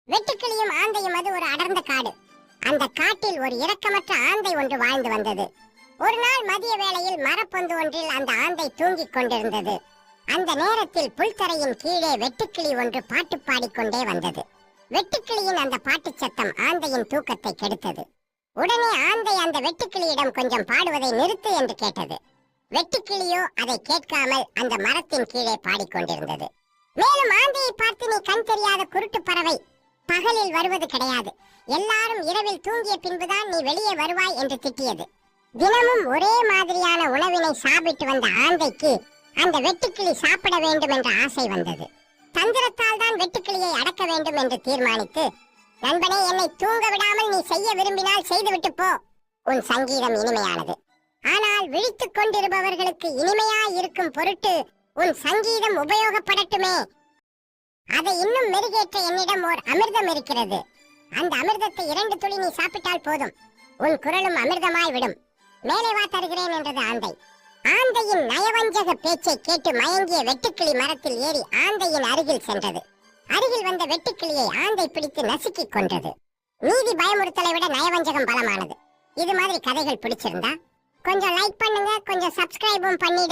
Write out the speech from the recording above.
வெட்டுக்கிளியும் ஆந்தையும் அது ஒரு அடர்ந்த காடு. அந்த காட்டில் ஒரு இரக்கமற்ற ஆந்தை ஒன்று வாழ்ந்து வந்தது. ஒரு நாள் மதிய வேளையில் மரப்பொந்து ஒன்றில் அந்த ஆந்தை தூங்கிக் கொண்டிருந்தது. அந்த நேரத்தில் புல்தரையின் கீழே வெட்டுக்கிளி ஒன்று பாட்டு பாடிக்கொண்டே வந்தது. வெட்டுக்கிளியின் அந்த பாட்டு சத்தம் ஆந்தையின் தூக்கத்தை கெடுத்தது. உடனே ஆந்தை அந்த வெட்டுக்கிளியிடம் கொஞ்சம் பாடுவதை நிறுத்து என்று கேட்டது. வெட்டுக்கிளியோ அதை கேட்காமல் அந்த மரத்தின் கீழே பாடிக்கொண்டிருந்தது. மேலும் ஆந்தையை பார்த்து, நீ கண் தெரியாத குருட்டு பறவை, பகலில் வருவது கிடையாது, எல்லாரும் இரவில் தூங்கிய பின்புதான் நீ வெளியே வருவாய் என்று திட்டியது. தினமும் ஒரே மாதிரியான உணவினை சாப்பிட்டு வந்த ஆந்தைக்கு அந்த வெட்டுக்கிளி சாப்பிட வேண்டும் என்ற ஆசை வந்தது. தந்திரத்தால் தான் வெட்டுக்கிளியை அடக்க வேண்டும் என்று தீர்மானித்து, நண்பனே, என்னை தூங்க விடாமல் நீ செய்ய விரும்பினால் செய்துவிட்டு போ. உன் சங்கீதம் இனிமையானது, ஆனால் விழித்துக் கொண்டிருப்பவர்களுக்கு இனிமையாய் இருக்கும் பொருட்டு உன் சங்கீதம் உபயோகப்படட்டுமே. அதை இன்னும் மெருகேற்ற என்னிடம் ஓர் அமிர்தம் இருக்கிறது. அந்த அமிர்தத்தை 2 துளி நீ சாப்பிட்டால் போதும், உன் குரலும் அமிர்தமாய் விடும். மேலே வா, தருகிறேன் என்றது ஆந்தை. ஆந்தையின் நயவஞ்சக பேச்சை கேட்டு மயங்கிய வெட்டுக்கிளி மரத்தில் ஏறி ஆந்தையின் அருகில் சென்றது. அருகில் வந்த வெட்டுக்கிளியை ஆந்தை பிடித்து நசுக்கிக் கொண்டது. நீதி பயமுறுத்தலை விட நயவஞ்சகம் பலமானது. இது மாதிரி கதைகள் பிடிச்சிருந்தா கொஞ்சம் லைக் பண்ணுங்க, கொஞ்சம் சப்ஸ்கிரைபும் பண்ணிடு.